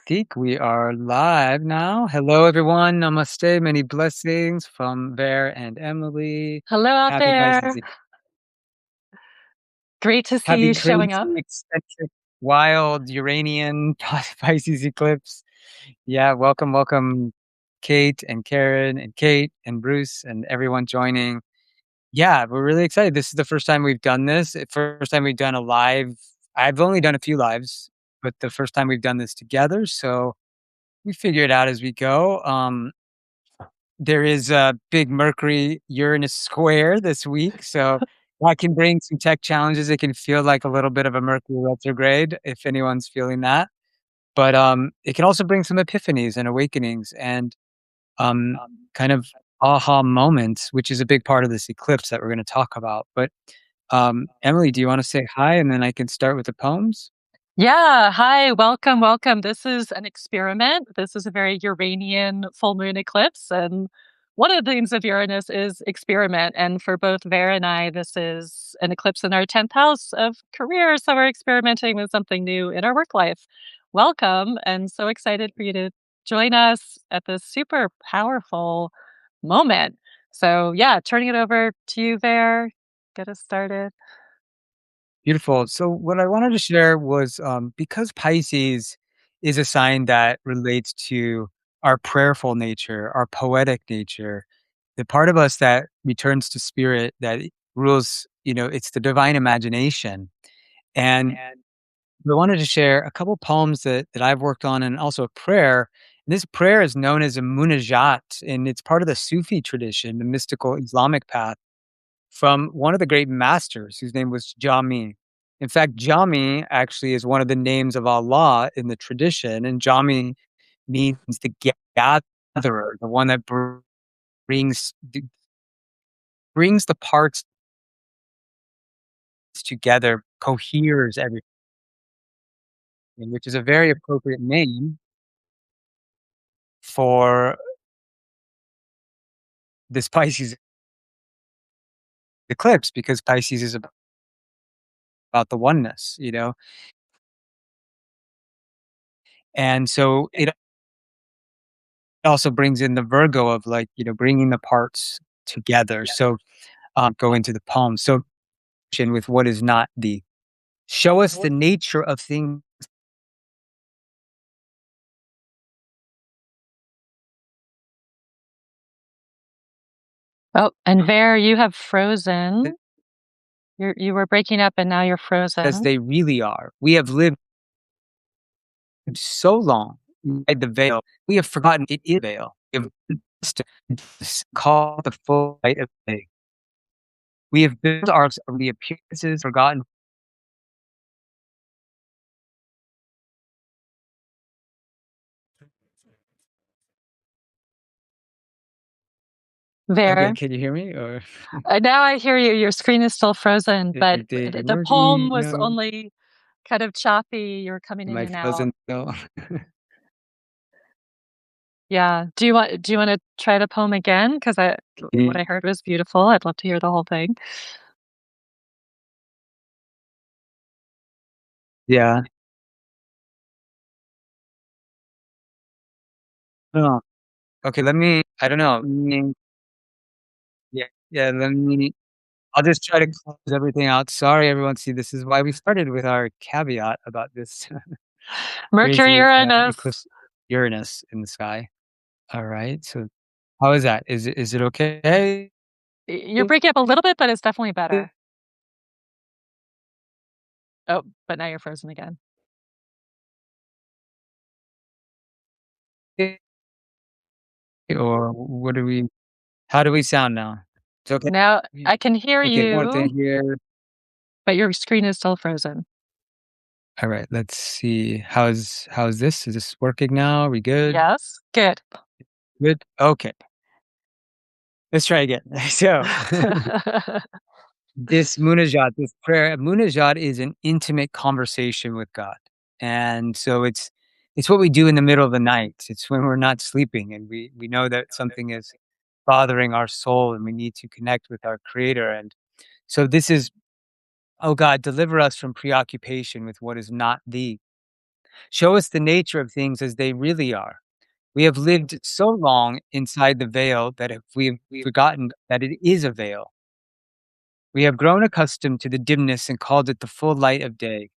think we are live now. Hello, everyone. Namaste. Many blessings from Ver and Emily. Hello out Happy there. Pisces. Great to see Happy you showing up. crazy, eccentric, wild Uranian Pisces eclipse. Yeah, welcome, Kate and Karen and Kate and Bruce and everyone joining. Yeah, we're really excited. This is the first time we've done this. First time we've done a live. I've only done a few lives, but the first time we've done this together. So we figure it out as we go. There is a big Mercury Uranus square this week, so that can bring some tech challenges. It can feel like a little bit of a Mercury retrograde if anyone's feeling that. But it can also bring some epiphanies and awakenings and um, kind of aha moments, which is a big part of this eclipse that we're going to talk about. But Emily, do you want to say hi and then I can start with the poems? Yeah, hi, welcome. This is an experiment. This is a very Uranian full moon eclipse. And one of the themes of Uranus is experiment. And for both Vera and I, this is an eclipse in our 10th house of career. So we're experimenting with something new in our work life. Welcome. And so excited for you to join us at this super powerful moment. So, yeah, turning it over to you, Vera. Get us started. Beautiful. So what I wanted to share was because Pisces is a sign that relates to our prayerful nature, our poetic nature, the part of us that returns to spirit that rules, it's the divine imagination. And I wanted to share a couple poems that I've worked on and also a prayer. And this prayer is known as a munajat, and it's part of the Sufi tradition, the mystical Islamic path from one of the great masters whose name was Jami. In fact, Jami actually is one of the names of Allah in the tradition, and Jami means the gatherer, the one that brings brings the parts together, coheres everything, which is a very appropriate name for this Pisces eclipse because Pisces is about the oneness. And so it also brings in the Virgo of like, bringing the parts together. So go into the poem. So with what is not thee. Show us the nature of things. Oh, and Ver, you have frozen. You were breaking up and now you're As frozen. they really are. We have lived so long inside the veil. We have forgotten it is a veil. We have called the full light of day. We have built ours of the appearances, forgotten. Okay, Ver, can you hear me? Or now I hear you. Your screen is still frozen, but they the poem merging? was No, only kind of choppy. You were coming am in I and out. frozen still? Yeah. Do you want to try the poem again? Because what I heard was beautiful. I'd love to hear the whole thing. Yeah. Oh, okay. I don't know. Yeah, yeah. I'll just try to close everything out. Sorry, everyone. See, this is why we started with our caveat about this Mercury, crazy Uranus. eclipse Uranus in the sky. All right. So, how is that? Is it okay? You're breaking up a little bit, but it's definitely better. Oh, but now you're frozen again. Or what do we? How do we sound now? It's okay. Now I can hear Okay. One thing you, here. but your screen is still frozen. All right. Let's see. How's this? Is this working now? Are we good? Yes. Good. Good. Okay. Let's try again. So. This munajat, this prayer, munajat is an intimate conversation with God. And so it's what we do in the middle of the night. It's when we're not sleeping and we know that something is bothering our soul and we need to connect with our creator. And so this is, oh God, deliver us from preoccupation with what is not thee. Show us the nature of things as they really are. We have lived so long inside the veil that if we've forgotten that it is a veil, we have grown accustomed to the dimness and called it the full light of day.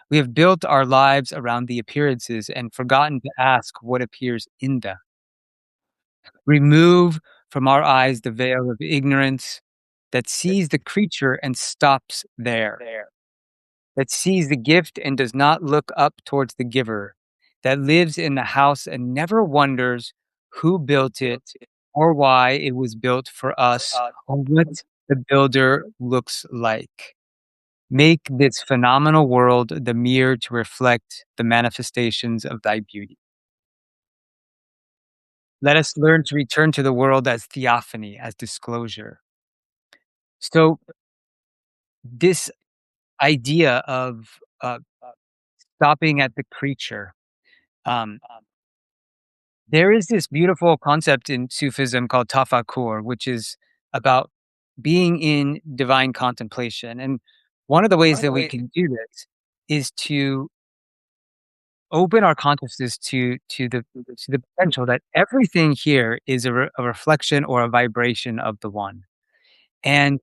We have built our lives around the appearances and forgotten to ask what appears in them. Remove from our eyes the veil of ignorance that sees the creature and stops there, that sees the gift and does not look up towards the giver, that lives in the house and never wonders who built it or why it was built for us or what the builder looks like. Make this phenomenal world the mirror to reflect the manifestations of thy beauty. Let us learn to return to the world as theophany, as disclosure. So, this idea of stopping at the creature, um, there is this beautiful concept in Sufism called tafakkur, which is about being in divine contemplation. And one of the ways that we can do this is to open our consciousness to the potential that everything here is a reflection or a vibration of the one. And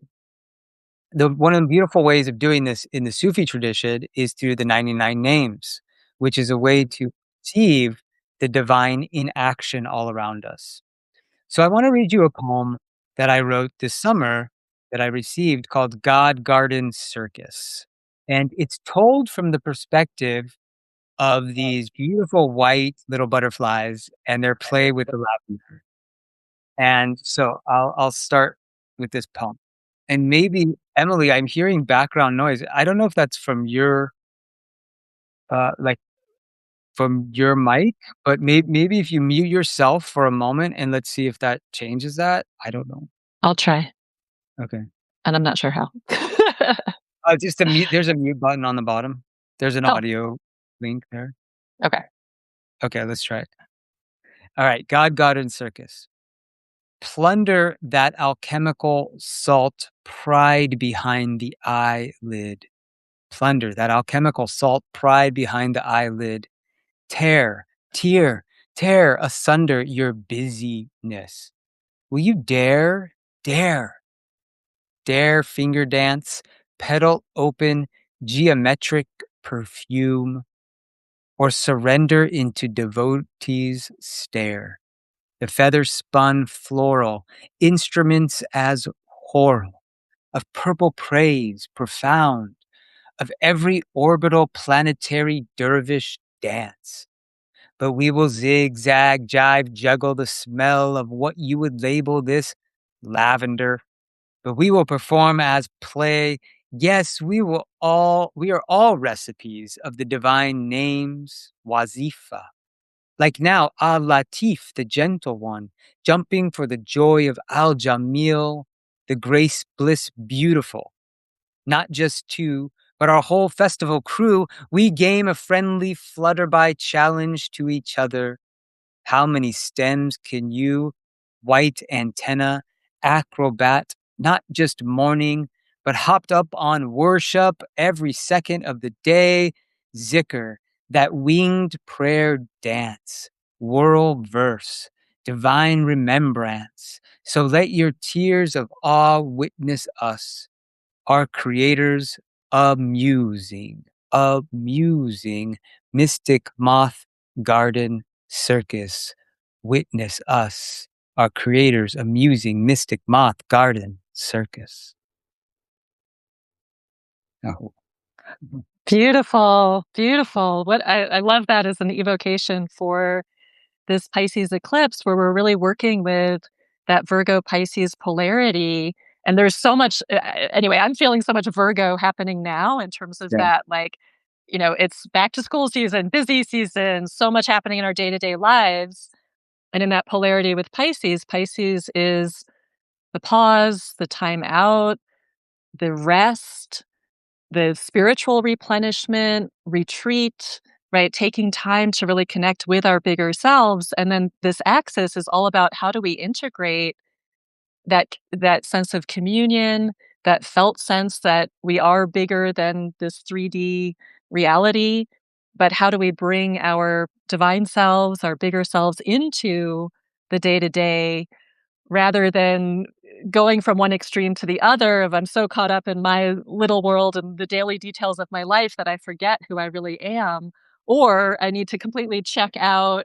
the one of the beautiful ways of doing this in the Sufi tradition is through the 99 names, which is a way to perceive the divine in action all around us. So I want to read you a poem that I wrote this summer that I received called God Garden Circus. And it's told from the perspective of these beautiful white little butterflies and their play with the lavender. And so I'll start with this poem. And maybe, Emily, I'm hearing background noise. I don't know if that's from your, like, from your mic, but maybe if you mute yourself for a moment and let's see if that changes that. I don't know. I'll try, Okay. and I'm not sure how. Just a mute. There's a mute button on the bottom. There's an Oh, audio link there. okay. Okay, let's try it. All right. God and Circus. Plunder that alchemical salt pride behind the eyelid. Plunder that alchemical salt pride behind the eyelid. Tear, tear, tear asunder your busyness. Will you dare, dare, dare finger dance, petal open, geometric perfume, or surrender into devotee's stare? The feather spun floral, instruments as choral, of purple praise profound, of every orbital planetary dervish dance. But we will zigzag, jive, juggle the smell of what you would label this lavender. But we will perform as play. Yes, we are all recipes of the divine names, wazifa. Like now, Al Latif, the gentle one, jumping for the joy of Al Jamil, the grace bliss beautiful. Not just two, but our whole festival crew, we game a friendly flutterby challenge to each other. How many stems can you, white antenna, acrobat, not just morning, but hopped up on worship every second of the day, zikr, that winged prayer dance, world verse, divine remembrance. So let your tears of awe witness us, our creators amusing, mystic moth garden circus. Witness us, our creators amusing, mystic moth garden circus. Oh. Beautiful, beautiful. What I love that as an evocation for this Pisces eclipse where we're really working with that Virgo Pisces polarity. And there's so much, anyway, I'm feeling so much Virgo happening now in terms of Yeah. that, like, it's back to school season, busy season, so much happening in our day to day lives. And in that polarity with Pisces, Pisces is the pause, the time out, the rest, the spiritual replenishment, retreat, right? Taking time to really connect with our bigger selves. And then this axis is all about how do we integrate that sense of communion, that felt sense that we are bigger than this 3D reality, but how do we bring our divine selves, our bigger selves into the day to day rather than going from one extreme to the other of I'm so caught up in my little world and the daily details of my life that I forget who I really am, or I need to completely check out,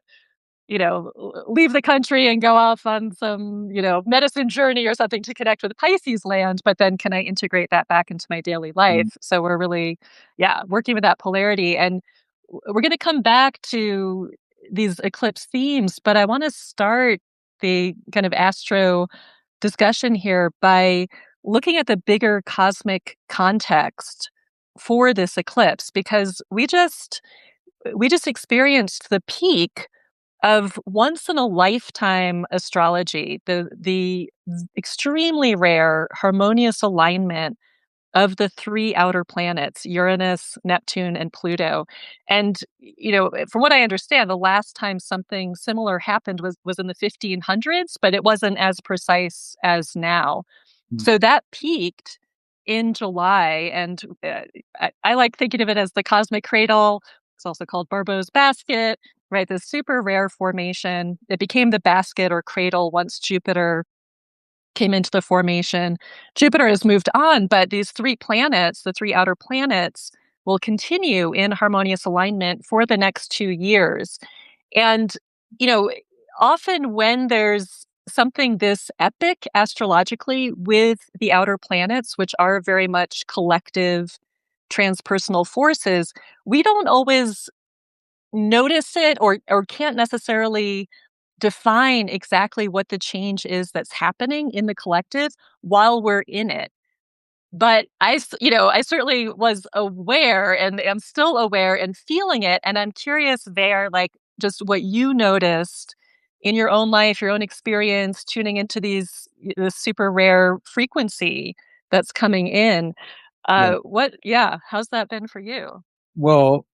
leave the country and go off on some, medicine journey or something to connect with Pisces land, but then can I integrate that back into my daily life? Mm, So we're really, yeah, working with that polarity. And we're going to come back to these eclipse themes, but I want to start the kind of astro discussion here by looking at the bigger cosmic context for this eclipse because we just experienced the peak of once in a lifetime astrology, the extremely rare harmonious alignment of the three outer planets, Uranus, Neptune, and Pluto. And, from what I understand, the last time something similar happened was in the 1500s, but it wasn't as precise as now. mm. So that peaked in July, and I like thinking of it as the cosmic cradle. It's also called Barbeau's basket, right? This super rare formation. It became the basket or cradle once Jupiter came into the formation. Jupiter has moved on, but these three planets, the three outer planets, will continue in harmonious alignment for the next 2 years. And, you know, often when there's something this epic astrologically with the outer planets, which are very much collective transpersonal forces, we don't always notice it or can't necessarily define exactly what the change is that's happening in the collective while we're in it. But I certainly was aware and am still aware and feeling it. And I'm curious there, like just what you noticed in your own life, your own experience, tuning into this super rare frequency that's coming in. Yeah. How's that been for you? Well,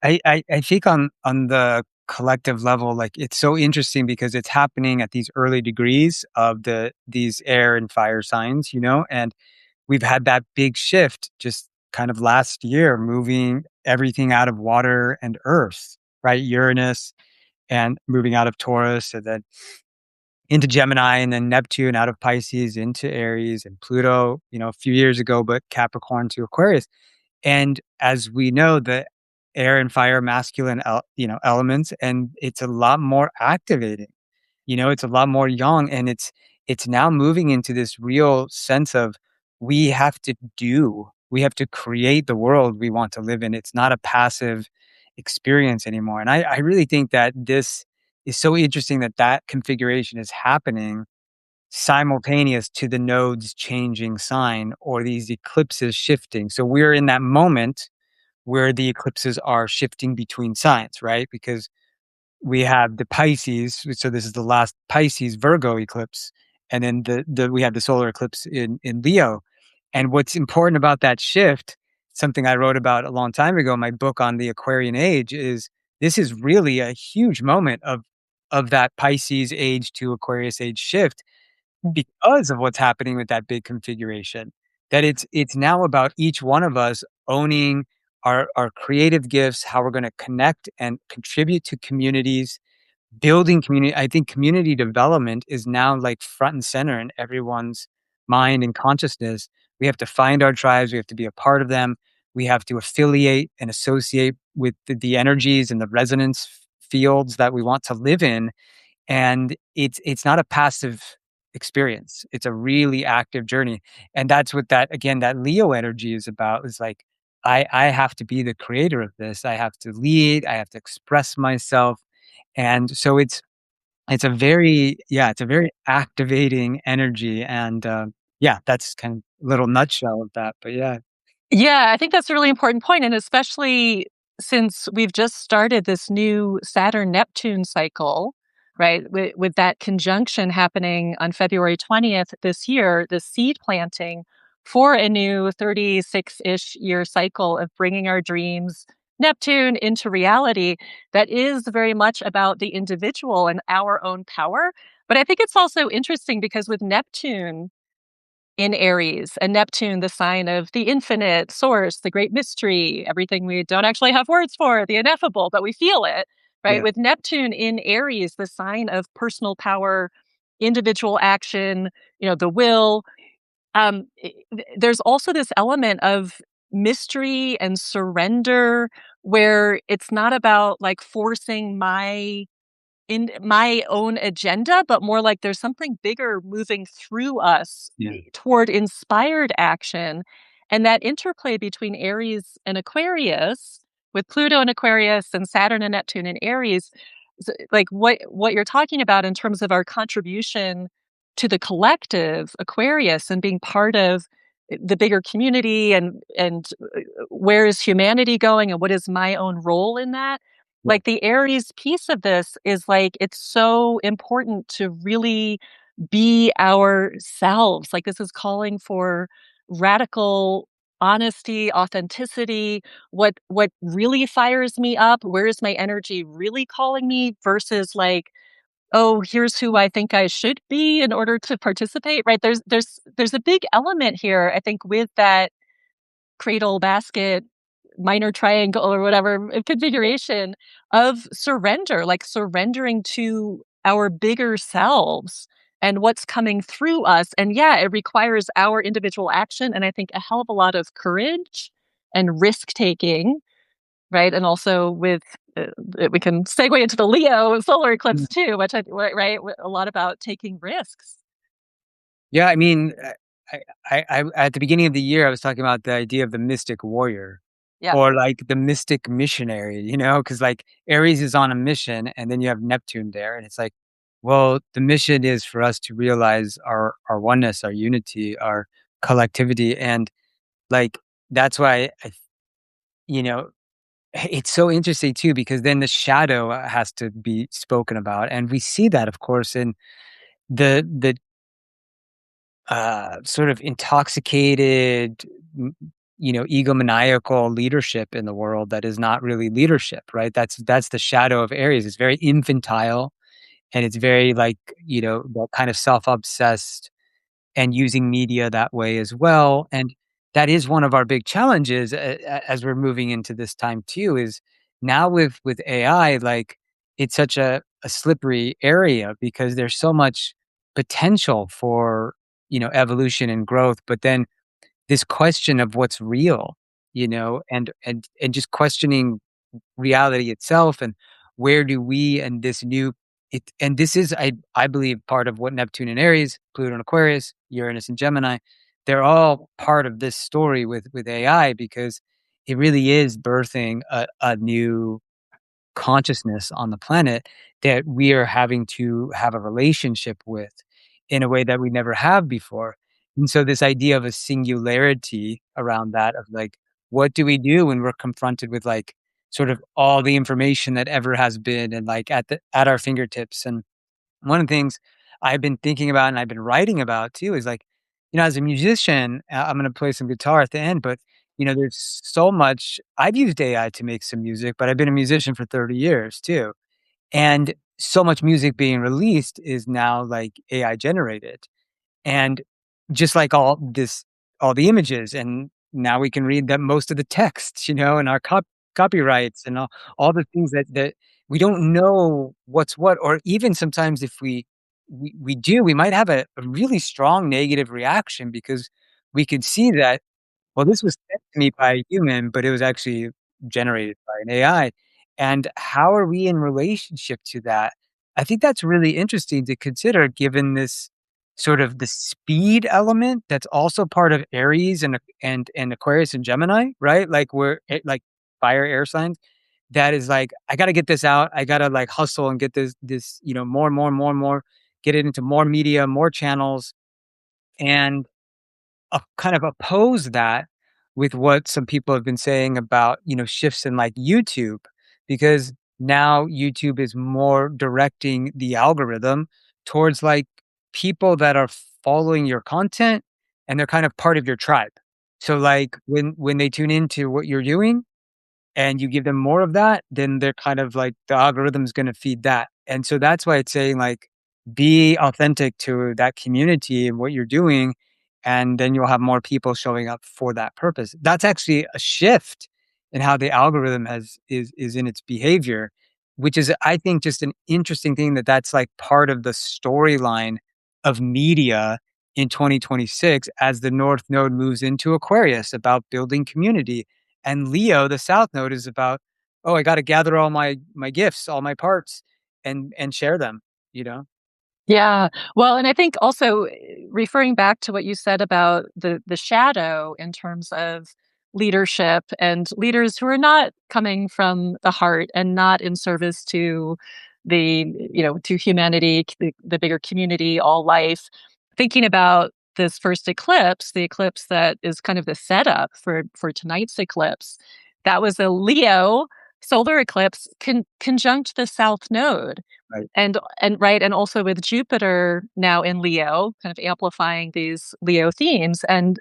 I think on the collective level, like it's so interesting because it's happening at these early degrees of these air and fire signs, and we've had that big shift just kind of last year, moving everything out of water and earth, right? Uranus and moving out of Taurus and then into Gemini and then Neptune out of Pisces into Aries and Pluto, a few years ago, but Capricorn to Aquarius. And as we know, the air and fire masculine, elements, and it's a lot more activating. It's a lot more young, and it's now moving into this real sense of we have to create the world we want to live in. It's not a passive experience anymore. And I really think that this is so interesting that that configuration is happening simultaneous to the nodes changing sign or these eclipses shifting. So we're in that moment where the eclipses are shifting between signs, right? Because we have the Pisces, so this is the last Pisces Virgo eclipse, and then the we have the solar eclipse in Leo. And what's important about that shift, something I wrote about a long time ago, in my book on the Aquarian age, is this is really a huge moment of that Pisces age to Aquarius age shift because of what's happening with that big configuration. That it's now about each one of us owning our creative gifts, how we're going to connect and contribute to communities, building community. I think community development is now like front and center in everyone's mind and consciousness. We have to find our tribes, we have to be a part of them, we have to affiliate and associate with the energies and the resonance fields that we want to live in. And it's not a passive experience. It's a really active journey. And that's what that again, that Leo energy is about, is like, I have to be the creator of this. I have to lead, I have to express myself. And so it's a very yeah, it's a very activating energy. And yeah, that's kind of a little nutshell of that. But yeah. Yeah, I think that's a really important point, and especially since we've just started this new Saturn-Neptune cycle, right? With that conjunction happening on February 20th this year, the seed planting for a new 36-ish year cycle of bringing our dreams, Neptune, into reality that is very much about the individual and our own power. But I think it's also interesting because with Neptune, in Aries, and Neptune, the sign of the infinite source, the great mystery, everything we don't actually have words for, the ineffable, but we feel it, right? Yeah. With Neptune in Aries, the sign of personal power, individual action, the will. There's also this element of mystery and surrender where it's not about like forcing in my own agenda, but more like there's something bigger moving through us Yeah. toward inspired action. And that interplay between Aries and Aquarius, with Pluto in Aquarius and Saturn and Neptune in Aries, like what you're talking about in terms of our contribution to the collective Aquarius and being part of the bigger community and where is humanity going and what is my own role in that, Yeah. like the Aries piece of this is like, it's so important to really be ourselves. Like this is calling for radical honesty, authenticity, what really fires me up, where is my energy really calling me versus like, oh, here's who I think I should be in order to participate, right? There's a big element here, I think, with that cradle basket minor triangle or whatever configuration of surrender, like surrendering to our bigger selves and what's coming through us. And yeah, it requires our individual action. And I think a hell of a lot of courage and risk taking, right? And also with, we can segue into the Leo solar eclipse too, which right, a lot about taking risks. Yeah, I mean, I at the beginning of the year, I was talking about the idea of the mystic warrior Yeah. or like the mystic missionary, because like Aries is on a mission and then you have Neptune there. And it's like, well, the mission is for us to realize our oneness, our unity, our collectivity. And like, that's why, you know, it's so interesting too, because then the shadow has to be spoken about. And we see that, of course, in the sort of intoxicated, egomaniacal leadership in the world that is not really leadership, right? That's the shadow of Aries. It's very infantile, and it's very like that kind of self-obsessed and using media that way as well. And that is one of our big challenges as we're moving into this time too. Is now with AI, like it's such a slippery area because there's so much potential for evolution and growth, but then this question of what's real, and just questioning reality itself and where do we and this new it and this is I believe part of what Neptune in Aries, Pluto in Aquarius, Uranus in Gemini, they're all part of this story with AI because it really is birthing a new consciousness on the planet that we are having to have a relationship with in a way that we never have before. And so this idea of a singularity around that of like, what do we do when we're confronted with like sort of all the information that ever has been and like at our fingertips? And one of the things I've been thinking about and I've been writing about too is like, as a musician, I'm going to play some guitar at the end, but there's so much. I've used AI to make some music, but I've been a musician for 30 years too. And so much music being released is now like AI generated. And just like all the images, and now we can read that most of the text, and our copyrights and all the things that we don't know what's what, or even sometimes if we do, we might have a really strong negative reaction because we could see that well, this was sent to me by a human, but it was actually generated by an AI. And how are we in relationship to that? I think that's really interesting to consider given this sort of the speed element that's also part of Aries and Aquarius and Gemini, right? Like like fire air signs. That is like, I gotta get this out. I gotta like hustle and get this, more and more and more and more, get it into more media, more channels. And kind of oppose that with what some people have been saying about, shifts in like YouTube, because now YouTube is more directing the algorithm towards like people that are following your content and they're kind of part of your tribe. So like when they tune into what you're doing and you give them more of that, then they're kind of like the algorithm's going to feed that. And so that's why it's saying like be authentic to that community and what you're doing and then you'll have more people showing up for that purpose. That's actually a shift in how the algorithm is in its behavior, which is, I think, just an interesting thing that's like part of the storyline of media in 2026 as the North Node moves into Aquarius about building community. And Leo, the South Node, is about, oh, I got to gather all my gifts, all my parts, and share them, you know? Yeah. Well, and I think also referring back to what you said about the shadow in terms of leadership and leaders who are not coming from the heart and not in service to to humanity, the bigger community, all life. Thinking about this first eclipse, the eclipse that is kind of the setup for tonight's eclipse, that was a Leo solar eclipse conjunct the South Node. Right. And also with Jupiter now in Leo, kind of amplifying these Leo themes. And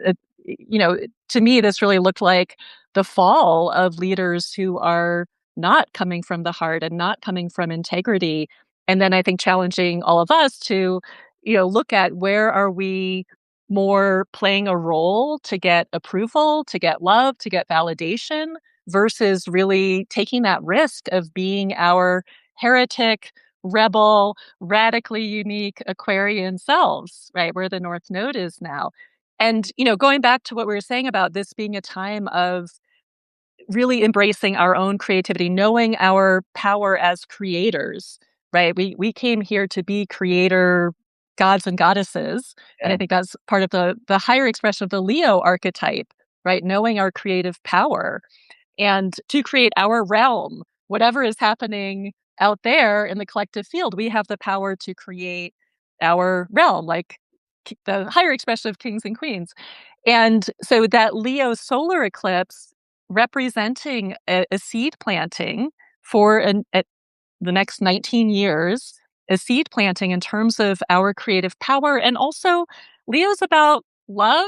to me, this really looked like the fall of leaders who are not coming from the heart and not coming from integrity. And then I think challenging all of us to, look at where are we more playing a role to get approval, to get love, to get validation, versus really taking that risk of being our heretic, rebel, radically unique Aquarian selves, right? Where the North Node is now. And, going back to what we were saying about this being a time of really embracing our own creativity, knowing our power as creators, right? We came here to be creator gods and goddesses. And I Yeah. think that's part of the higher expression of the Leo archetype, right? Knowing our creative power and to create our realm. Whatever is happening out there in the collective field, we have the power to create our realm, like the higher expression of kings and queens. And so that Leo solar eclipse representing a seed planting for the next 19 years, a seed planting in terms of our creative power. And also, Leo's about love.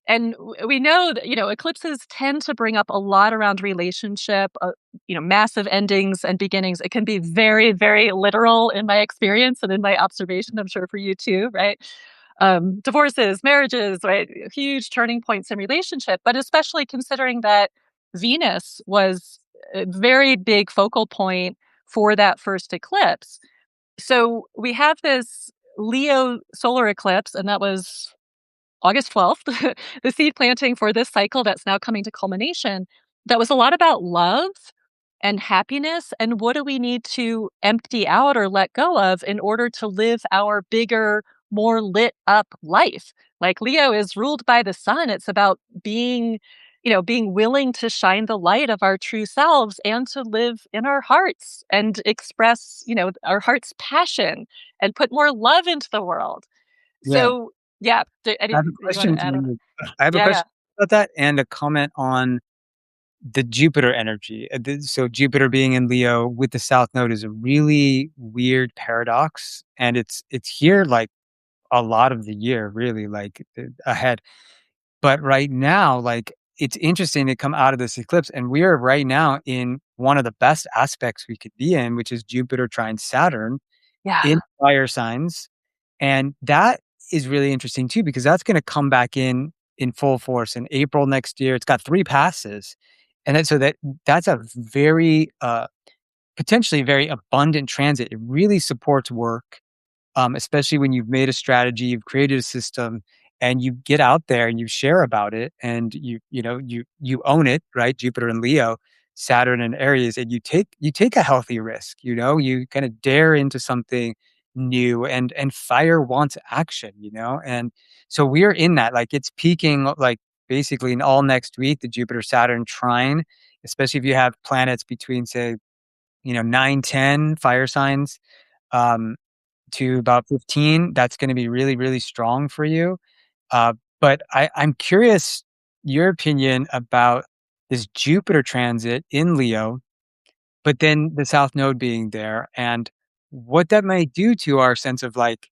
And we know that, eclipses tend to bring up a lot around relationship, massive endings and beginnings. It can be very, very literal in my experience and in my observation. I'm sure for you too, right? Divorces, marriages, right? Huge turning points in relationship, but especially considering that Venus was a very big focal point for that first eclipse. So we have this Leo solar eclipse, and that was August 12th, the seed planting for this cycle that's now coming to culmination. That was a lot about love and happiness. And what do we need to empty out or let go of in order to live our bigger, more lit up life? Like Leo is ruled by the sun. It's about being willing to shine the light of our true selves and to live in our hearts and express, our heart's passion and put more love into the world. Yeah. So, yeah, I have a you wanna question add on? I have a Yeah, yeah. question about that and a comment on the Jupiter energy. So Jupiter being in Leo with the South Node is a really weird paradox, and it's here like a lot of the year, really like ahead. But right now, like it's interesting to come out of this eclipse, and we are right now in one of the best aspects we could be in, which is Jupiter trine Saturn in Yeah. fire signs. And that is really interesting too, because that's gonna come back in full force in April next year. It's got 3 passes. And then that's a very, potentially very abundant transit. It really supports work, especially when you've made a strategy, you've created a system, and you get out there and you share about it, and you own it, right? Jupiter and Leo, Saturn and Aries, and you take a healthy risk. You kind of dare into something new, and fire wants action. And so we're in that. Like it's peaking, like basically in all next week, the Jupiter Saturn trine, especially if you have planets between say 9, 10 fire signs. Um, to about 15, that's gonna be really, really strong for you. But I'm curious your opinion about this Jupiter transit in Leo, but then the South Node being there, and what that might do to our sense of, like,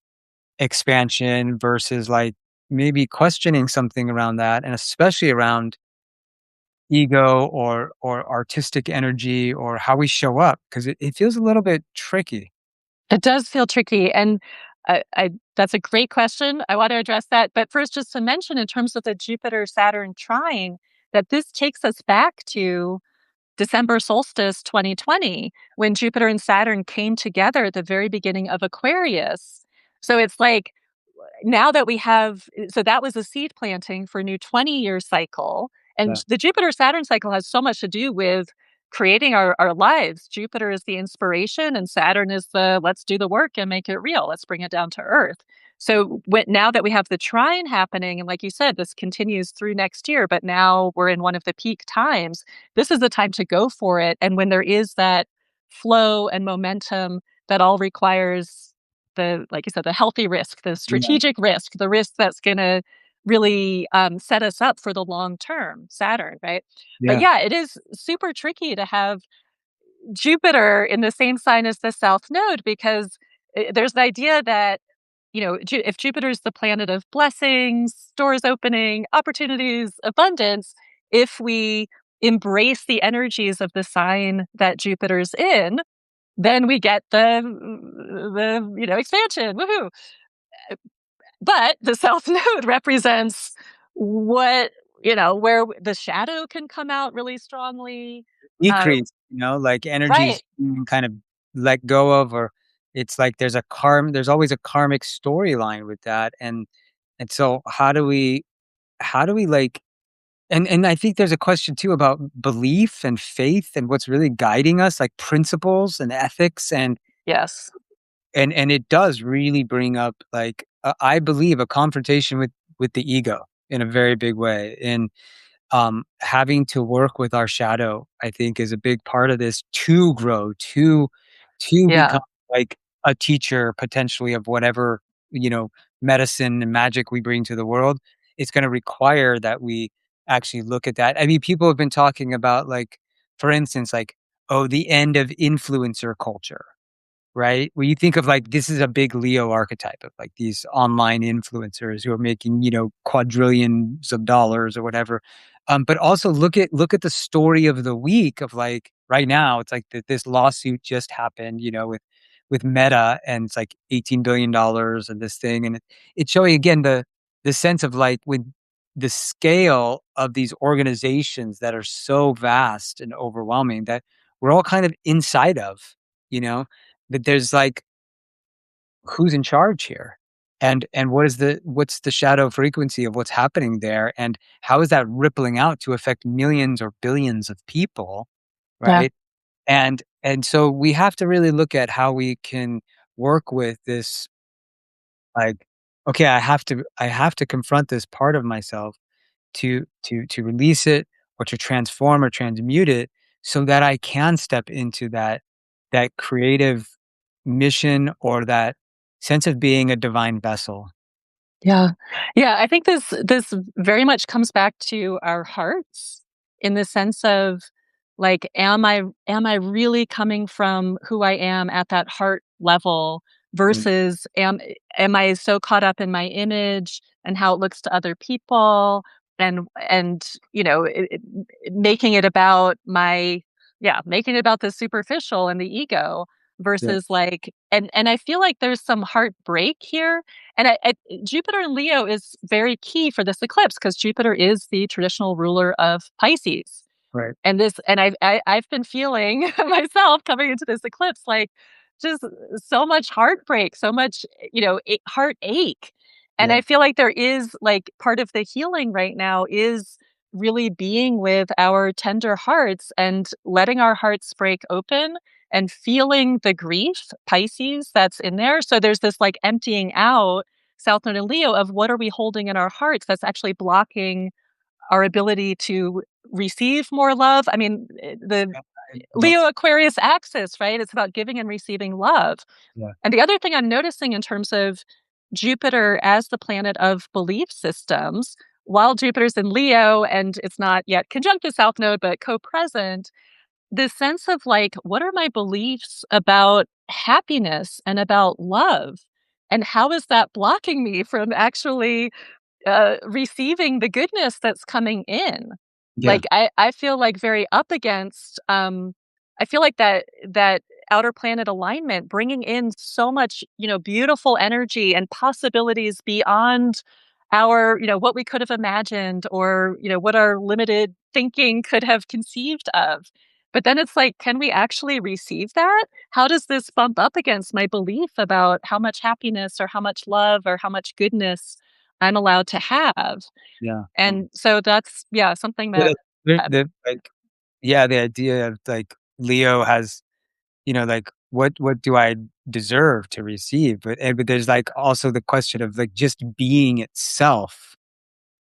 expansion versus, like, maybe questioning something around that, and especially around ego or artistic energy or how we show up, 'cause it feels a little bit tricky. It does feel tricky. And I that's a great question. I want to address that. But first, just to mention in terms of the Jupiter Saturn trine, that this takes us back to December solstice 2020, when Jupiter and Saturn came together at the very beginning of Aquarius. So it's like now that we have, so that was a seed planting for a new 20-year cycle. Yeah. And the Jupiter Saturn cycle has so much to do with creating our lives. Jupiter is the inspiration, and Saturn is the let's do the work and make it real. Let's bring it down to Earth. So now that we have the trine happening, and like you said, this continues through next year, but now we're in one of the peak times. This is the time to go for it. And when there is that flow and momentum, that all requires the, like you said, the healthy risk, the Yeah. strategic risk, the risk that's going to really set us up for the long term, Saturn, right? But Yeah. yeah, it is super tricky to have Jupiter in the same sign as the South Node, because there's the idea that, if Jupiter is the planet of blessings, doors opening, opportunities, abundance, if we embrace the energies of the sign that Jupiter's in, then we get the expansion. Woohoo! But the South Node represents what, where the shadow can come out really strongly. Uh, Decrease, like energies right. you can kind of let go of, or it's like there's always a karmic storyline with that. And so how do we like and I think there's a question too about belief and faith and what's really guiding us, like principles and ethics, Yes. and it does really bring up, like, I believe, a confrontation with the ego in a very big way. And having to work with our shadow, I think, is a big part of this to grow, to Yeah. become like a teacher potentially of whatever, medicine and magic we bring to the world. It's going to require that we actually look at that. I mean, people have been talking about, like, for instance, like, oh, the end of influencer culture. Right? When you think of, like, this is a big Leo archetype of, like, these online influencers who are making, quadrillions of dollars or whatever. But also look at the story of the week of, like, right now, it's like this lawsuit just happened, with Meta, and it's like $18 billion and this thing. And it's showing again the sense of, like, when the scale of these organizations that are so vast and overwhelming that we're all kind of inside of, you know? That there's, like, who's in charge here? And what's the shadow frequency of what's happening there, and how is that rippling out to affect millions or billions of people, Yeah. right? And so we have to really look at how we can work with this, like, okay, I have to confront this part of myself to release it, or to transform or transmute it, so that I can step into that creative mission, or that sense of being a divine vessel. Yeah. Yeah, I think this very much comes back to our hearts, in the sense of, like, am I really coming from who I am at that heart level, Mm, versus am I so caught up in my image and how it looks to other people, and making it about my, yeah, making it about the superficial and the ego, yeah, versus, like, and I feel like there's some heartbreak here. And Jupiter in Leo is very key for this eclipse, because Jupiter is the traditional ruler of Pisces. right, And I've been feeling myself coming into this eclipse, like, just so much heartbreak, so much, heartache. And yeah, I feel like there is, like, part of the healing right now is really being with our tender hearts and letting our hearts break open and feeling the grief, Pisces, that's in there. So there's this, like, emptying out, South Node and Leo, of what are we holding in our hearts that's actually blocking our ability to receive more love. I mean, the yeah, I love Leo Aquarius axis, right? It's about giving and receiving love. yeah, And the other thing I'm noticing in terms of Jupiter as the planet of belief systems, while Jupiter's in Leo and it's not yet conjunct the South Node, but co present, this sense of, like, what are my beliefs about happiness and about love? And how is that blocking me from actually receiving the goodness that's coming in? yeah, Like, I feel like very up against, I feel like that outer planet alignment, bringing in so much, beautiful energy and possibilities beyond our, what we could have imagined or, what our limited thinking could have conceived of. But then it's like, can we actually receive that? How does this bump up against my belief about how much happiness or how much love or how much goodness I'm allowed to have? Yeah. And so that's, yeah, something Yeah, that, uh, like, yeah, the idea of, like, Leo has, like, what do I deserve to receive? But there's, like, also the question of, like, just being itself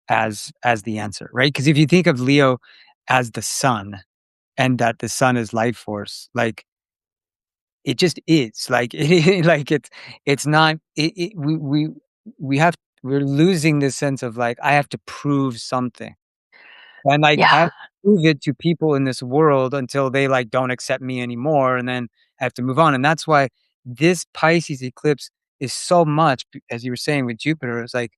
as the answer, right? Because if you think of Leo as the sun and that the sun is life force, like, it just is, like, like, it's not we have we're losing this sense of, like, I have to prove something. And, like, I yeah, have to prove it to people in this world until they, like, don't accept me anymore, and then I have to move on, and that's why this Pisces eclipse is so much b as you were saying with Jupiter, it's like,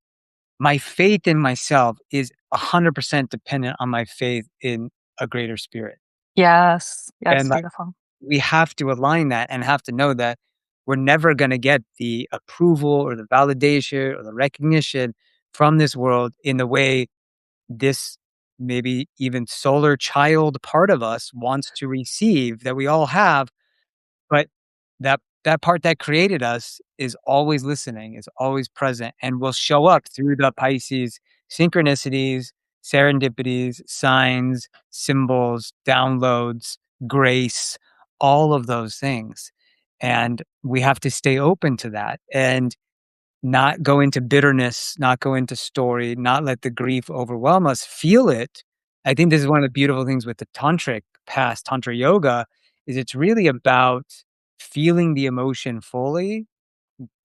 my faith in myself is 100% dependent on my faith in a greater spirit, yes, and, yes, like, beautiful. we have to align that and have to know that we're never gonna get the approval or the validation or the recognition from this world in the way this maybe even solar child part of us wants to receive that we all have, but that part that created us is always listening, is always present, and will show up through the Pisces synchronicities, serendipities, signs, symbols, downloads, grace, all of those things. And we have to stay open to that. And not go into bitterness, not go into story, not let the grief overwhelm us, feel it. I think this is one of the beautiful things with the tantric past, tantra yoga, is it's really about feeling the emotion fully,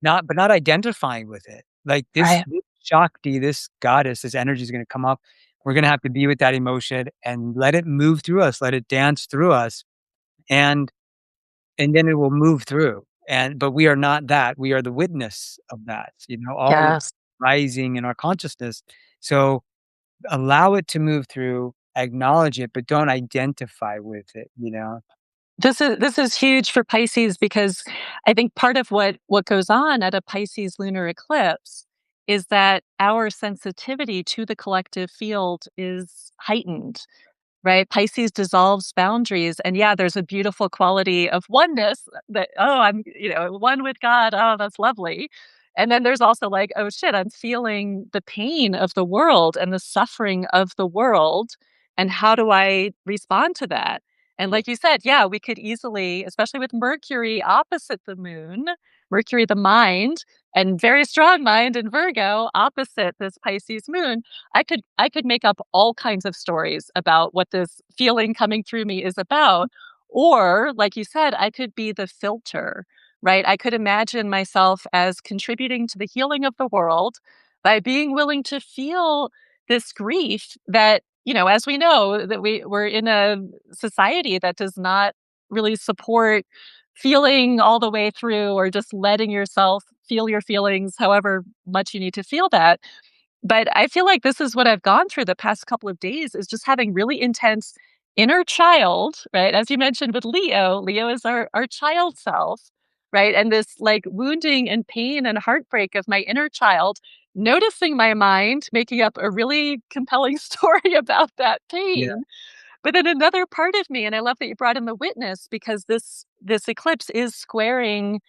not identifying with it. Like Right. this Shakti, this goddess, this energy is gonna come up. We're gonna have to be with that emotion and let it move through us, let it dance through us. And and then it will move through, and but we are not that, we are the witness of that, all of Yes. rising in our consciousness. So, allow it to move through, acknowledge it, but don't identify with it? This is huge for Pisces because I think part of what goes on at a Pisces lunar eclipse is that our sensitivity to the collective field is heightened. Right? Pisces dissolves boundaries. And yeah, there's a beautiful quality of oneness that, oh, I'm, one with God. Oh, that's lovely. And then there's also like, oh shit, I'm feeling the pain of the world and the suffering of the world. And how do I respond to that? And like you said, yeah, we could easily, especially with Mercury opposite the moon, Mercury, the mind, and very strong mind in Virgo opposite this Pisces moon, I could make up all kinds of stories about what this feeling coming through me is about. Or, like you said, I could be the filter, right? I could imagine myself as contributing to the healing of the world by being willing to feel this grief that, as we know, that we're in a society that does not really support feeling all the way through or just letting yourself feel your feelings however much you need to feel that. But I feel like this is what I've gone through the past couple of days is just having really intense inner child, right? As you mentioned with Leo, Leo is our child self, right? And this like wounding and pain and heartbreak of my inner child, noticing my mind, making up a really compelling story about that Yeah, pain, but then another part of me, and I love that you brought in the witness because this eclipse is squaring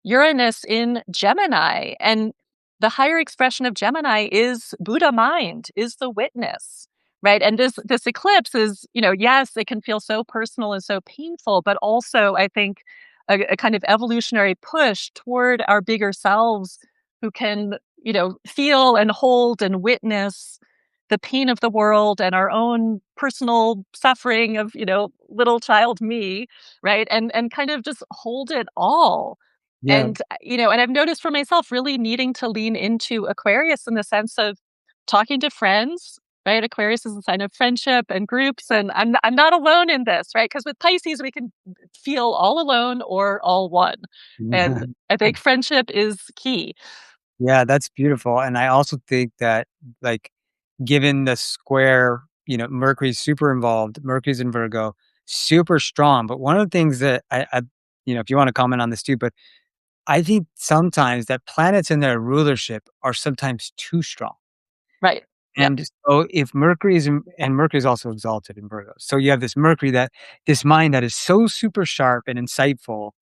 Uranus in Gemini, and the higher expression of Gemini is Buddha mind, is the witness, right? And this eclipse is, yes, it can feel so personal and so painful, but also I think a kind of evolutionary push toward our bigger selves who can, feel and hold and witness the pain of the world and our own personal suffering of, little child me, right? And kind of just hold it all. yeah, And, and I've noticed for myself really needing to lean into Aquarius in the sense of talking to friends, right? Aquarius is a sign of friendship and groups, and I'm not alone in this, right? Because with Pisces, we can feel all alone or all one. And I think friendship is key. yeah, that's beautiful, and I also think that, like, given the square, Mercury's super involved, Mercury's in Virgo, super strong, but one of the things that I if you wanna comment on this too, but I think sometimes that planets in their rulership are sometimes too strong. Right. Yep. And so if Mercury is in and Mercury is also exalted in Virgo. So you have this Mercury that this mind that is so super sharp and insightful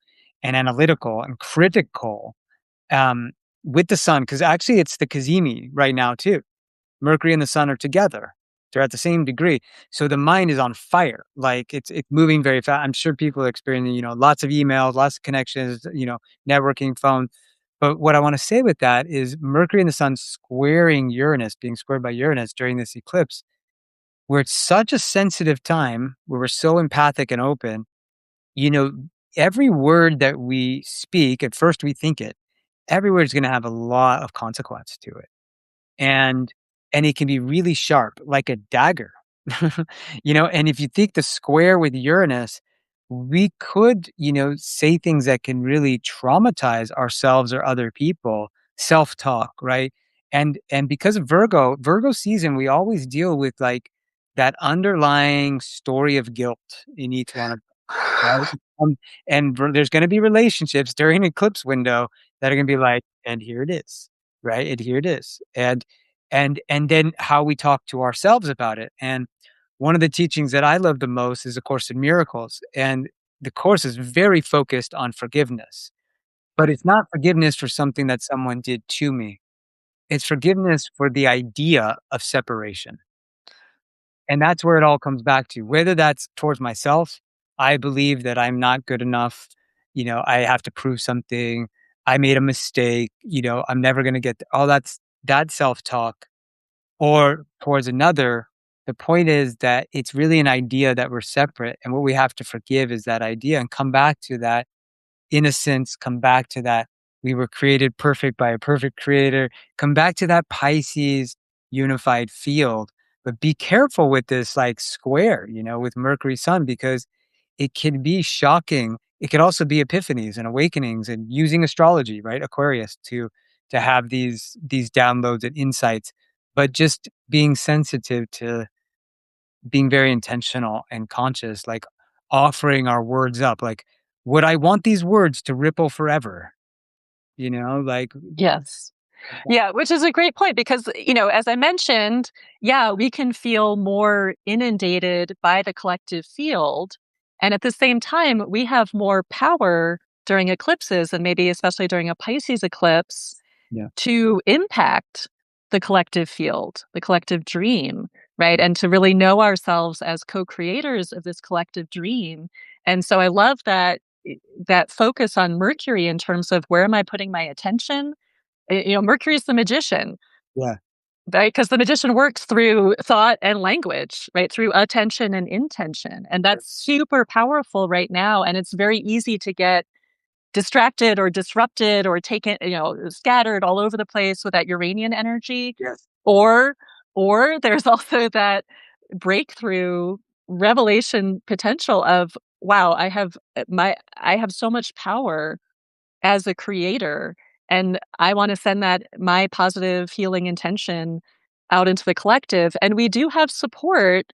and analytical and critical, um, with the sun, because actually it's the cazimi right now too. Mercury and the sun are together. They're at the same degree. So the mind is on fire. Like it's moving very fast. I'm sure people are experiencing, lots of emails, lots of connections, networking, phone. But what I want to say with that is Mercury and the sun squaring Uranus, being squared by Uranus during this eclipse, where it's such a sensitive time, where we're so empathic and open, you know, every word that we speak, at first we think it, every word is going to have a lot of consequence to it and it can be really sharp like a dagger. And if you think the square with Uranus, we could, say things that can really traumatize ourselves or other people, self-talk, right? And because of Virgo season, we always deal with like that underlying story of guilt in each one of right? Um, there's gonna be relationships during eclipse window that are gonna be like, "And here it is," right? "And here it is." And then how we talk to ourselves about it, and one of the teachings that I love the most is A Course in Miracles, and the Course is very focused on forgiveness, but it's not forgiveness for something that someone did to me. It's forgiveness for the idea of separation. And that's where it all comes back to, whether that's towards myself, I believe that I'm not good enough, I have to prove something, I made a mistake, I'm never gonna get all that self-talk, or towards another, the point is that it's really an idea that we're separate, and what we have to forgive is that idea and come back to that innocence, come back to that we were created perfect by a perfect creator, come back to that Pisces unified field. But be careful with this like square, with Mercury Sun, because it can be shocking. It could also be epiphanies and awakenings and using astrology, right? Aquarius to have these downloads and insights, but just being sensitive to being very intentional and conscious, like offering our words up. Like, would I want these words to ripple forever? Like, Yes. Yeah, which is a great point because, as I mentioned, yeah, we can feel more inundated by the collective field. And at the same time, we have more power during eclipses and maybe especially during a Pisces eclipse yeah, to impact the collective field, the collective dream, right? And to really know ourselves as co-creators of this collective dream. And so I love that focus on Mercury in terms of where am I putting my attention? Mercury is the magician, yeah, right? Because the magician works through thought and language, right? Through attention and intention. And that's super powerful right now. And it's very easy to get distracted or disrupted or taken, scattered all over the place with that Uranian energy. yes, Or or there's also that breakthrough revelation potential of wow, I have so much power as a creator and I want to send that my positive healing intention out into the collective. And we do have support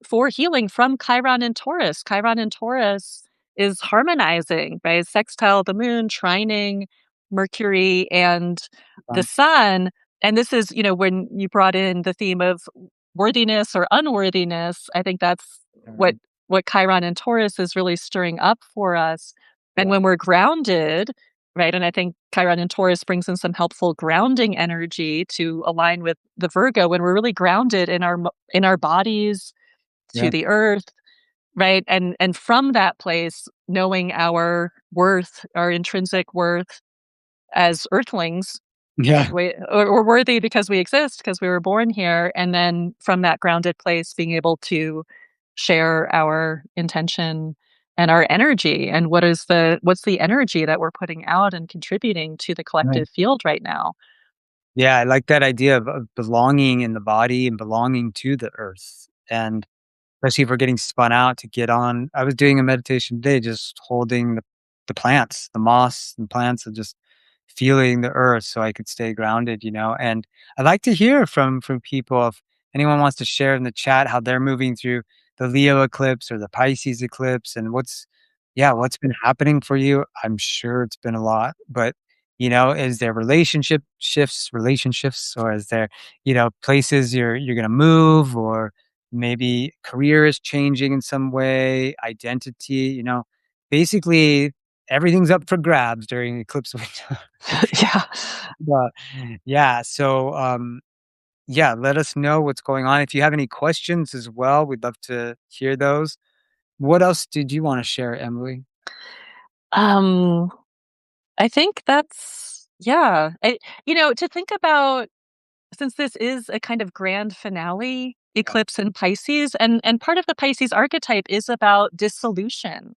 for healing from Chiron and Taurus. Chiron and Taurus is harmonizing, right? Sextile the moon, trining Mercury and the fun, sun. And this is, when you brought in the theme of worthiness or unworthiness, I think that's what mhm, what Chiron and Taurus is really stirring up for us. And yeah, when we're grounded, right? And I think Chiron and Taurus brings in some helpful grounding energy to align with the Virgo when we're really grounded in our bodies to yeah, the earth, right? And from that place, knowing our worth, our intrinsic worth as earthlings, right? yeah, We're worthy because we exist, because we were born here. And then from that grounded place, being able to share our intention and our energy and what's the energy that we're putting out and contributing to the right. collective field right now. Yeah, I like that idea of belonging in the body and belonging to the earth, and especially if we're getting spun out to get on. I was doing a meditation today, just holding the plants, the moss and plants, and just feeling the earth so I could stay grounded, And I'd like to hear from people if anyone wants to share in the chat how they're moving through the Leo eclipse or the Pisces eclipse and Yeah, what's been happening for you? I'm sure it's been a lot, but, is there relationships, or is there, places you're gonna move, or maybe career is changing in some way, identity, basically everything's up for grabs during eclipse window. Yeah. But, yeah, so, yeah, let us know what's going on. If you have any questions as well, we'd love to hear those. What else did you wanna share, Emily? Um, I think that's yeah. To think about since this is a kind of grand finale, Yeah, eclipse in Pisces, and part of the Pisces archetype is about dissolution.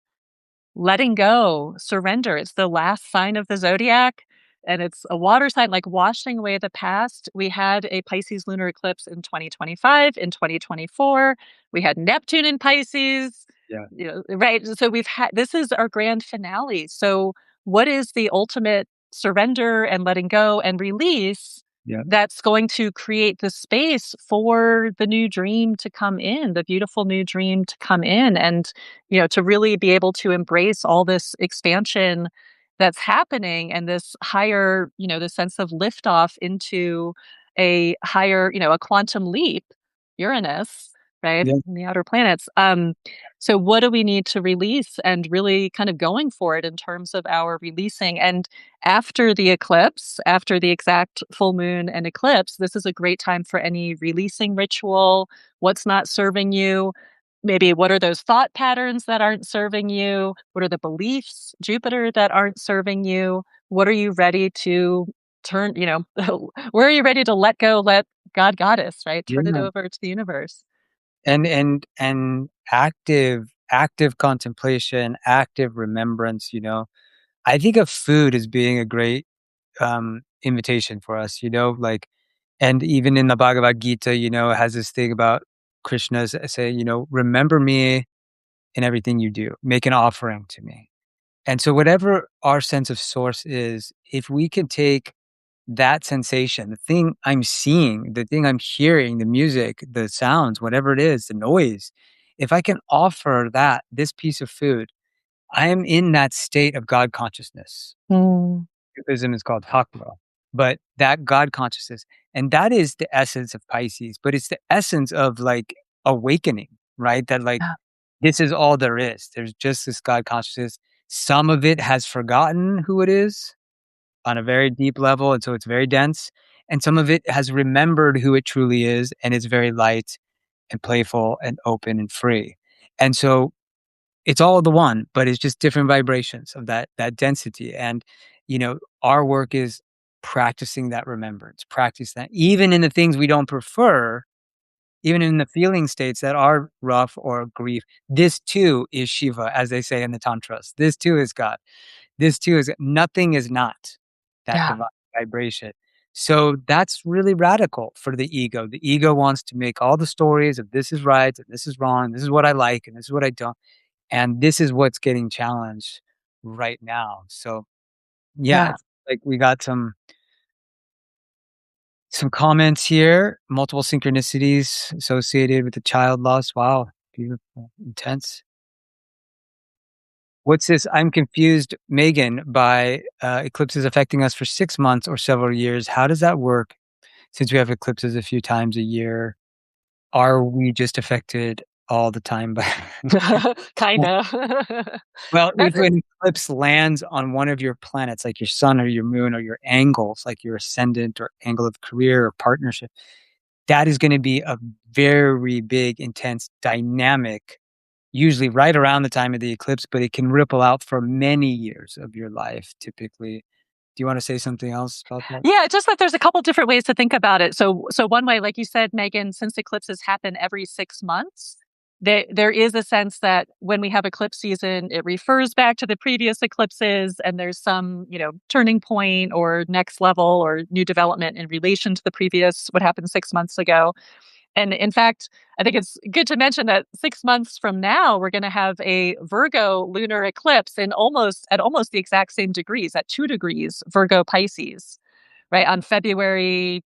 Letting go, surrender. It's the last sign of the zodiac, and it's a water sign, like washing away the past. We had a Pisces lunar eclipse in 2025, in 2024. We had Neptune in Pisces, yeah, right? So we've had this is our grand finale. So, what is the ultimate surrender and letting go and release yeah, that's going to create the space for the new dream to come in, the beautiful new dream to come in? And to really be able to embrace all this expansion that's happening and this higher, the sense of liftoff into a higher, a quantum leap, Uranus, right? yeah, In the outer planets. So what do we need to release and really kind of going for it in terms of our releasing? And after the eclipse, after the exact full moon and eclipse, this is a great time for any releasing ritual. What's not serving you? Maybe what are those thought patterns that aren't serving you? What are the beliefs, Jupiter, that aren't serving you? What are you ready to turn, where are you ready to let go, let God, Goddess, right? Turn it yeah. over to the universe. And active contemplation, active remembrance, I think of food as being a great, invitation for us, like, and even in the Bhagavad Gita, it has this thing about Krishna say, "Remember me in everything you do. Make an offering to me." And so whatever our sense of source is, if we can take that sensation, the thing I'm seeing, the thing I'm hearing, the music, the sounds, whatever it is, the noise, if I can offer that, this piece of food, I am in that state of God consciousness. Mm, Buddhism is called Hakra, but that God consciousness, and that is the essence of Pisces, but it's the essence of like awakening, right? That like yeah, this is all there is. There's just this God consciousness. Some of it has forgotten who it is on a very deep level, and so it's very dense. And some of it has remembered who it truly is, and it's very light and playful and open and free. And so it's all the one, but it's just different vibrations of that density. And our work is practicing that remembrance, practice that even in the things we don't prefer, even in the feeling states that are rough or grief. This too is Shiva, as they say in the tantras. This too is God. This too is nothing is not that yeah, divine vibration. So that's really radical for the ego. The ego wants to make all the stories of this is right and this is wrong, this is what I like and this is what I don't. And this is what's getting challenged right now. So yeah, yeah. it's like we got some comments here, multiple synchronicities associated with the child loss. Wow, beautiful, intense. What's this? I'm confused, Megan, by eclipses affecting us for 6 months or several years. How does that work? Since we have eclipses a few times a year, are we just affected all the time by? Kinda. Well, That's if an eclipse lands on one of your planets, like your sun or your moon or your angles, like your ascendant or angle of career or partnership, that is gonna be a very big, intense dynamic, usually right around the time of the eclipse, but it can ripple out for many years of your life typically. Do you wanna say something else about that? Yeah, just that there's a couple different ways to think about it. So one way, like you said, Megan, since eclipses happen every 6 months, there is a sense that when we have eclipse season, it refers back to the previous eclipses, and there's some, turning point or next level or new development in relation to the previous what happened 6 months ago. And in fact, I think it's good to mention that 6 months from now, we're going to have a Virgo lunar eclipse in almost the exact same degrees, at 2 degrees Virgo Pisces, right? On February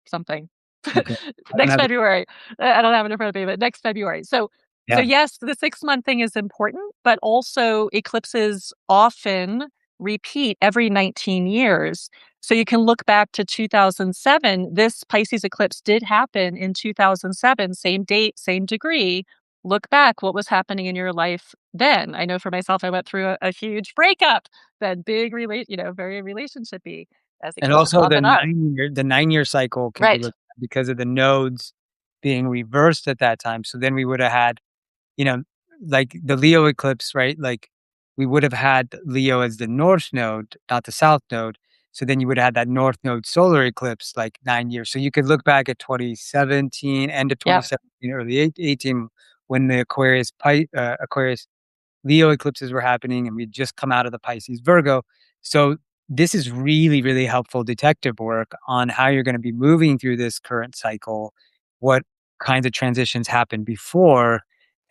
something. Okay. I don't Next have it. February. I don't have it in front of me, but next February. So So Yeah. yes, the 6-month thing is important, but also eclipses often repeat every 19 years. So you can look back to 2007. This Pisces eclipse did happen in 2007, same date, same degree. Look back, what was happening in your life then? I know for myself, I went through a huge breakup, that big very relationshipy, as And eclipses also often are. the 9-year cycle could be Right. looked at because of the nodes being reversed at that time. So then we would have had, you know, like the Leo eclipse, right? Like we would have had Leo as the north node, not the south node. So then you would have had that north node solar eclipse like 9 years. So you could look back at 2017, end of Yep. 2017, early 18, when the Aquarius Leo eclipses were happening and we'd just come out of the Pisces Virgo. So this is really, really helpful detective work on how you're going to be moving through this current cycle, what kinds of transitions happened before,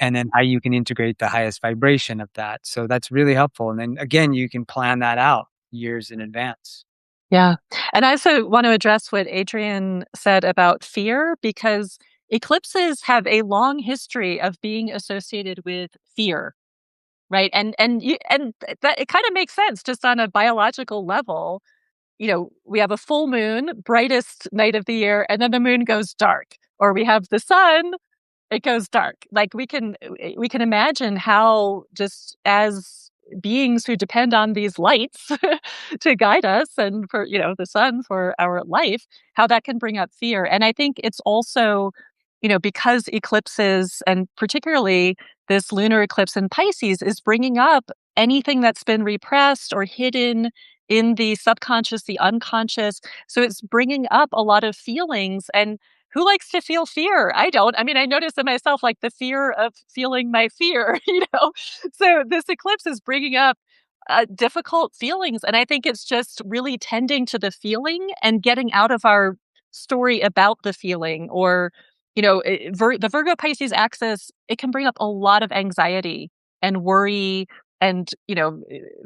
and then how you can integrate the highest vibration of that. So that's really helpful. And then again, you can plan that out years in advance. Yeah. And I also want to address what Adrian said about fear, because eclipses have a long history of being associated with fear, right? That it kind of makes sense just on a biological level. We have a full moon, brightest night of the year, and then the moon goes dark. Or we have the sun, it goes dark. Like we can imagine how, just as beings who depend on these lights to guide us, and for the sun for our life, how that can bring up fear. And I think it's also, because eclipses, and particularly this lunar eclipse in Pisces, is bringing up anything that's been repressed or hidden in the subconscious, the unconscious. So it's bringing up a lot of feelings. And who likes to feel fear? I don't. I mean, I notice in myself, like, the fear of feeling my fear, So this eclipse is bringing up difficult feelings. And I think it's just really tending to the feeling and getting out of our story about the feeling. Or, the Virgo Pisces axis, it can bring up a lot of anxiety and worry and,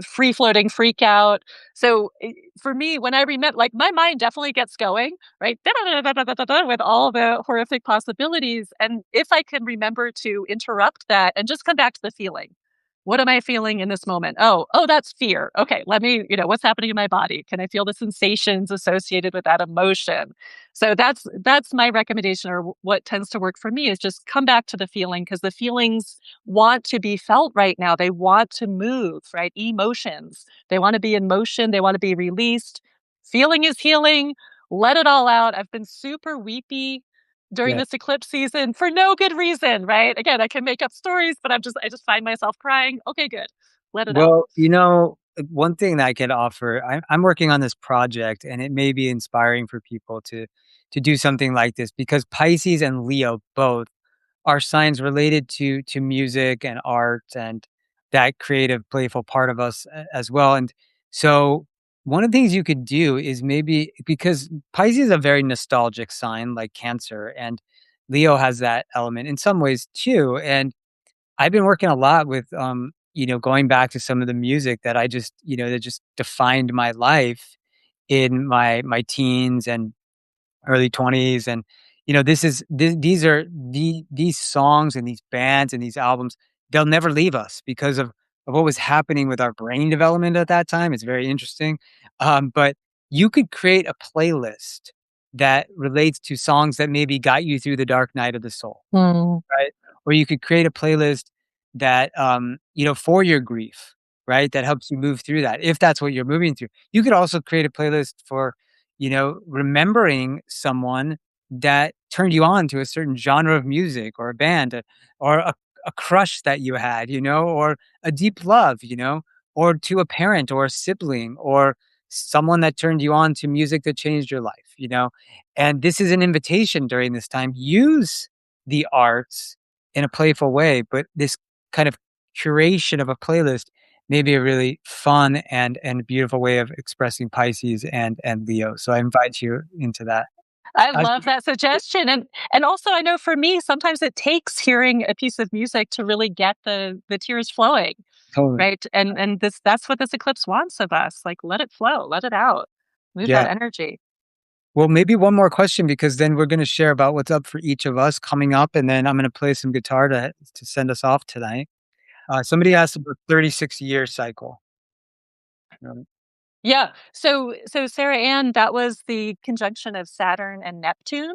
free floating freak out. So for me, when I remember, like, my mind definitely gets going, right? With all the horrific possibilities. And if I can remember to interrupt that and just come back to the feeling. What am I feeling in this moment? Oh, that's fear. Okay, let me, what's happening in my body? Can I feel the sensations associated with that emotion? So that's my recommendation, or what tends to work for me, is just come back to the feeling, because the feelings want to be felt right now. They want to move, right? Emotions. They want to be in motion. They want to be released. Feeling is healing. Let it all out. I've been super weepy during Yeah. this eclipse season for no good reason, right? Again, I can make up stories, but I just find myself crying. Okay, good. Let it out. Well, one thing that I could offer, I'm working on this project, and it may be inspiring for people to do something like this because Pisces and Leo both are signs related to music and art and that creative, playful part of us as well. And so, one of the things you could do is maybe because Pisces is a very nostalgic sign, like Cancer, and Leo has that element in some ways too. And I've been working a lot with, going back to some of the music that that just defined my life in my teens and early 20s. And, these are these songs and these bands and these albums, they'll never leave us because of what was happening with our brain development at that time. It's very interesting. But you could create a playlist that relates to songs that maybe got you through the dark night of the soul. Mm. Right? Or you could create a playlist that, for your grief, right? That helps you move through that, if that's what you're moving through. You could also create a playlist for, remembering someone that turned you on to a certain genre of music or a band, or a crush that you had, or a deep love, or to a parent or a sibling or someone that turned you on to music that changed your life. And this is an invitation during this time. Use the arts in a playful way, but this kind of curation of a playlist may be a really fun and beautiful way of expressing Pisces and Leo. So I invite you into that. I Uh, love that suggestion. And also, I know for me, sometimes it takes hearing a piece of music to really get the tears flowing, totally. right? And that's what this eclipse wants of us. Like, let it flow, let it out. Move that Yeah. energy. Well, maybe one more question because then we're gonna share about what's up for each of us coming up, and then I'm gonna play some guitar to send us off tonight. Somebody asked about 36-year cycle. Um, Yeah. So Sarah Ann, that was the conjunction of Saturn and Neptune.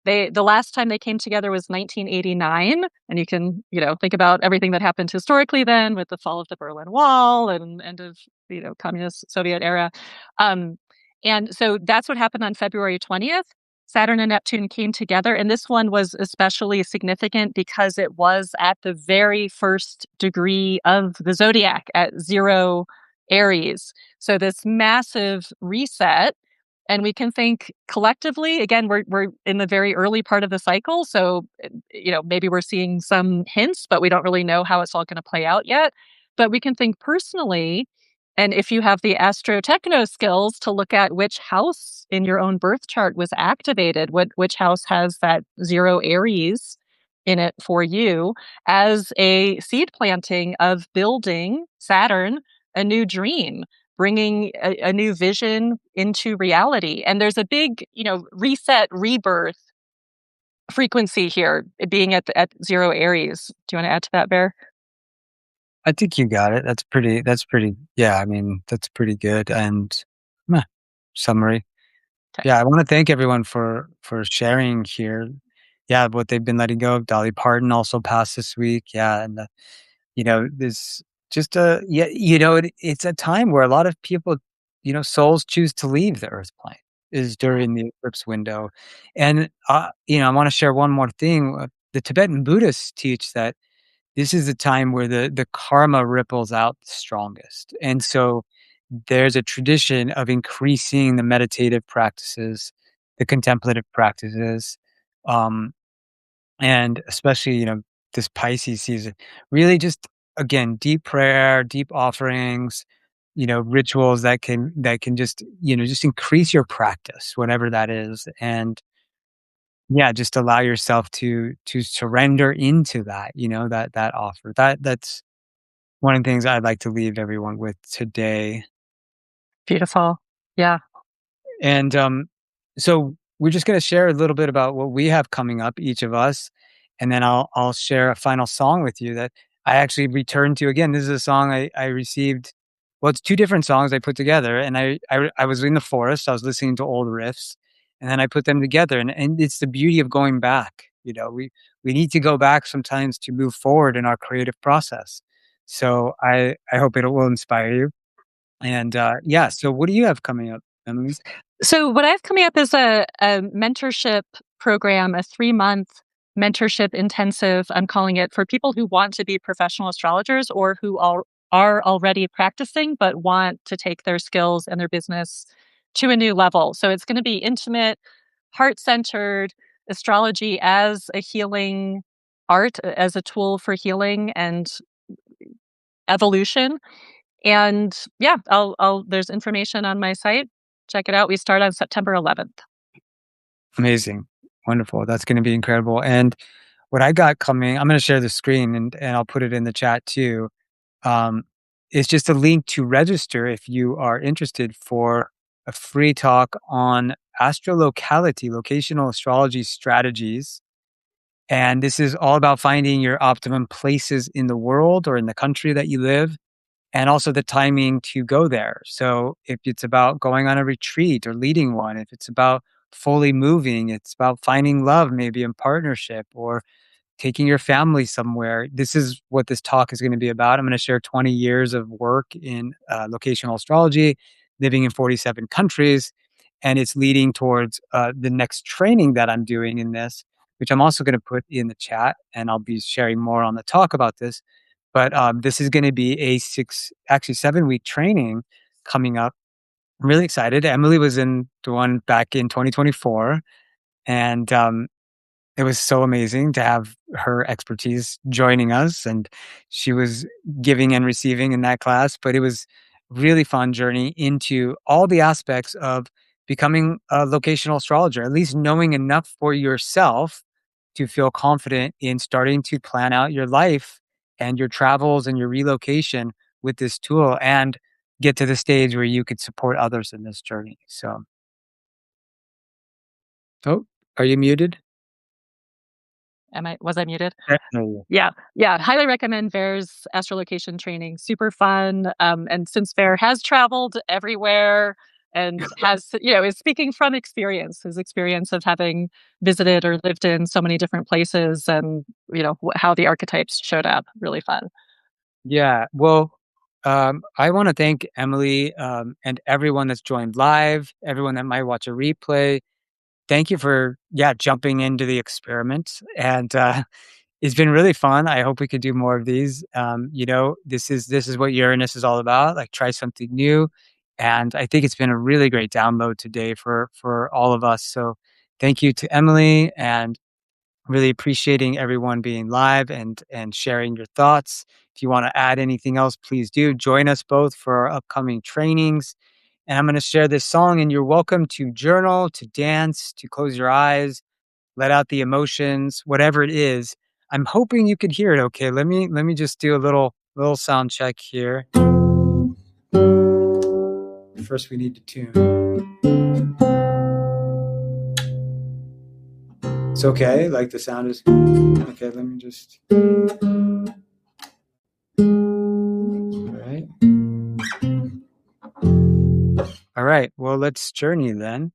The last time they came together was 1989, and you can, think about everything that happened historically then with the fall of the Berlin Wall and end of, communist Soviet era. Um, and so that's what happened on February 20th. Saturn and Neptune came together, and this one was especially significant because it was at the very first degree of the zodiac at 0 Aries. So this massive reset, and we can think collectively. Again, we're in the very early part of the cycle, so maybe we're seeing some hints, but we don't really know how it's all going to play out yet. But we can think personally, and if you have the astro techno skills to look at which house in your own birth chart was activated, which house has that 0 Aries in it for you as a seed planting of building Saturn a new dream, bringing a new vision into reality. And there's a big, reset, rebirth frequency here, being at 0 Aries. Do you want to add to that, Bear? I think you got it. That's pretty yeah, I mean, that's pretty good and meh, summary. Okay. Yeah, I wanna thank everyone for sharing here. Yeah, what they've been letting go of. Dolly Parton also passed this week. Yeah, and, this just, yeah, it's a time where a lot of people, souls choose to leave the earth plane is during the eclipse window. And, I wanna share one more thing. The Tibetan Buddhists teach that this is the time where the karma ripples out the strongest. And so there's a tradition of increasing the meditative practices, the contemplative practices, um, and especially, this Pisces season, really just again, deep prayer, deep offerings, rituals that can just increase your practice, whatever that is. And yeah, just allow yourself to surrender into that, that offer. That's one of the things I'd like to leave everyone with today. Beautiful. Yeah. And, so we're just gonna share a little bit about what we have coming up, each of us, and then I'll share a final song with you that I actually returned to again. This is a song I received well, it's 2 different songs I put together, and I was in the forest, I was listening to old riffs, and then I put them together, and it's the beauty of going back, we need to go back sometimes to move forward in our creative process. So I hope it will inspire you, and, yeah, so what do you have coming up, Emily? So what I have coming up is a mentorship program, a 3-month mentorship intensive. I'm calling it for people who want to be professional astrologers or who are already practicing but want to take their skills and their business to a new level. So it's going to be intimate, heart-centered astrology as a healing art, as a tool for healing and evolution. And yeah, I'll there's information on my site. Check it out. We start on September 11th. Amazing. Wonderful. That's gonna be incredible, and what I got coming I'm gonna share the screen and I'll put it in the chat too. Um, it's just a link to register if you are interested for a free talk on astrolocality, locational astrology strategies, and this is all about finding your optimum places in the world or in the country that you live, and also the timing to go there. So if it's about going on a retreat or leading one, if it's about fully moving, it's about finding love, maybe in partnership or taking your family somewhere. This is what this talk is going to be about. I'm going to share 20 years of work in locational astrology, living in 47 countries, and it's leading towards the next training that I'm doing in this, which I'm also going to put in the chat, and I'll be sharing more on the talk about this. But this is going to be a 7-week training coming up. I'm really excited. Emily was in the one back in 2024, and it was so amazing to have her expertise joining us, and she was giving and receiving in that class, but it was really fun journey into all the aspects of becoming a locational astrologer, at least knowing enough for yourself to feel confident in starting to plan out your life and your travels and your relocation with this tool and get to the stage where you could support others in this journey. So Oh, are you muted? Was I muted? No. Yeah, yeah, highly recommend Ver's astrolocation training, super fun, and since Ver has traveled everywhere and has is speaking from experience, his experience of having visited or lived in so many different places and, how the archetypes showed up, really fun. Yeah, well, I wanna thank Emily, and everyone that's joined live, everyone that might watch a replay. Thank you for, yeah, jumping into the experiment, and, it's been really fun. I hope we could do more of these. This is what Uranus is all about, like, try something new, and I think it's been a really great download today for all of us, so thank you to Emily, and really appreciating everyone being live and sharing your thoughts. If you wanna add anything else, please do. Join us both for our upcoming trainings, and I'm gonna share this song, and you're welcome to journal, to dance, to close your eyes, let out the emotions, whatever it is. I'm hoping you could hear it okay. Let me just do a little sound check here. First we need to tune. It's okay, like the sound is okay, let me just all right. All right, well, let's journey then.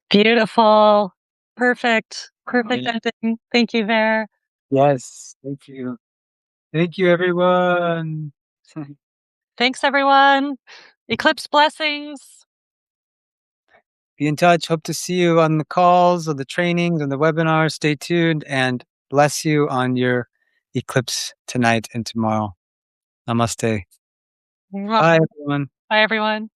Beautiful. Perfect. Perfect Yeah. ending. Thank you, Ver. Yes. Thank you. Thank you, everyone. Thanks, everyone. Eclipse blessings. Be in touch. Hope to see you on the calls or the trainings and the webinars. Stay tuned and bless you on your eclipse tonight and tomorrow. Namaste. Mwah. Bye, everyone. Bye, everyone.